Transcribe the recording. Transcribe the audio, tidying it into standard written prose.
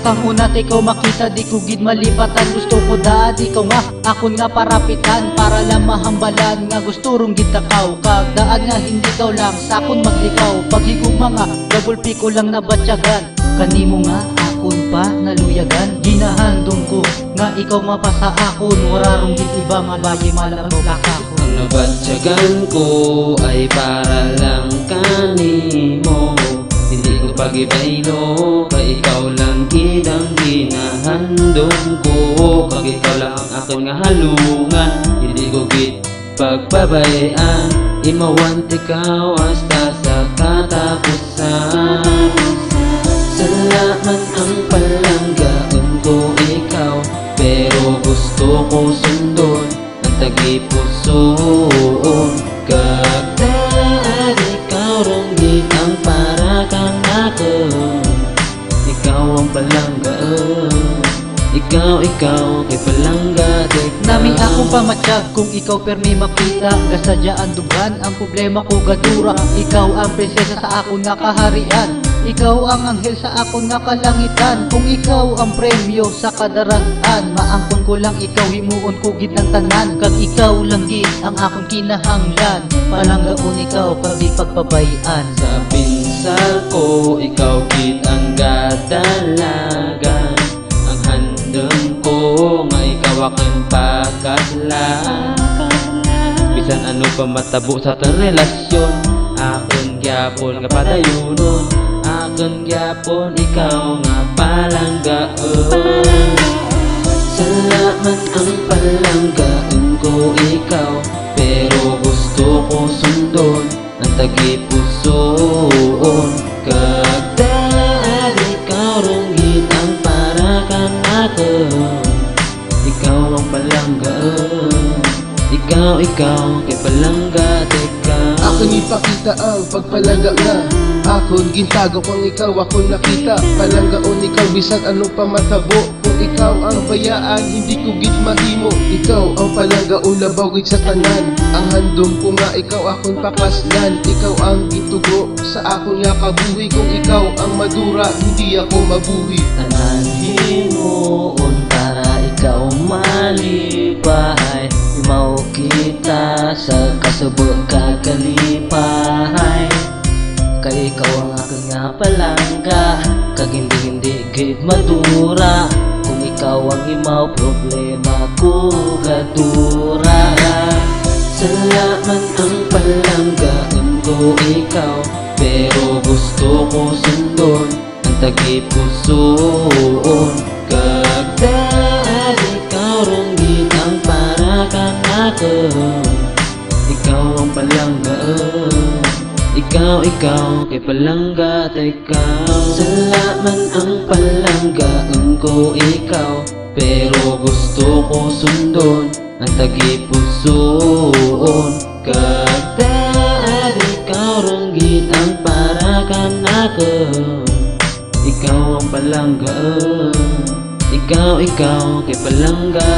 Pangunat ikaw makita, di ko gid malipatan. Gusto ko daad ikaw nga, akon nga parapitan. Para lang mahambalan nga gusto rong gid takaw. Kagdaan nga hindi daw lang sakon maglikaw. Paghigugma nga, double pick ko lang nabatyagan. Kanimo nga akon pa naluyagan. Ginahandong ko nga ikaw mapasa akon. Wala rong gid iba nga bagay malabag ako. Ang nabatyagan ko ay para lang kanimo. Hindi ko pag-ibaylo, kay ikaw lang gid ang ginahandong ko. Kag ikaw lang ang akon nga halungan, hindi ko gid pagpabayaan. Imawan ikaw hasta sa katapusan. Salamat ang palanggaan ko ikaw, pero gusto ko sundon ang tagipusoon. Kagdaan ikaw rong gid ang para kang ako. Ikaw ang palanggaan, ikaw kay palangga. Nami akong pamatsyag kung ikaw permi makita. Kasadyaan dugan ang problema ko gadura. Ikaw ang prinsesa sa akong nakaharian. Ikaw ang anghel sa akong nakalangitan. Kung ikaw ang premyo sa kadaratan, maangkon ko lang ikaw, himuon ko gid ng tanan. Kag ikaw lang gid ang akong kinahanglan. Palanggaon ikaw kag di pagpabayan. Sa pinsal ko, ikaw gid ang gadalagan. Ang handang ko nga ikaw akong pagkaslan. Bisan ano pa matabo sa tang relasyon, akon gyapon nga padayunon. Akon gyapon ikaw nga palanggaan. Salamat ang palanggaan ko ikaw, pero gusto ko sundon ang tagipusoon. Kagdaan ikaw rong gid ang para kang ako. Ikaw ang palanggaan, ikaw kay palangga. Akong ipakita ang pagpalangga nga, akon gintago kung ikaw akong nakita. Palanggaon ikaw bisan anong pamatabo. Kung ikaw ang bayaan, hindi ko gid mahimo. Ikaw ang palanggaon labaw gid sa tanan. Ang handom ko nga ikaw akong pakaslan. Ikaw ang gitugo sa akong nga kabuhi. Kung ikaw ang madura, hindi ako mabuhi. Tanan himuon para ikaw malipay. Imaw kita sa kasubok kakalipahay. Kay ikaw ang aking nga palangga, kag hindi gid madura. Kung ikaw ang imaw, problema ko gadura. Salamat ang palanggaan ko ikaw, pero gusto ko sundon ang tagipusoon. Kagdaan ikaw rong gid ang para kang ako. Ikaw ang palanggaan, ikaw kay palangga. Salamat ang palanggaan ko ikaw, pero gusto ko sundon ang tagipusoon. Kagdaan ikaw rong gid ang para kang ako. Ikaw ang palanggaan, ikaw kay palangga.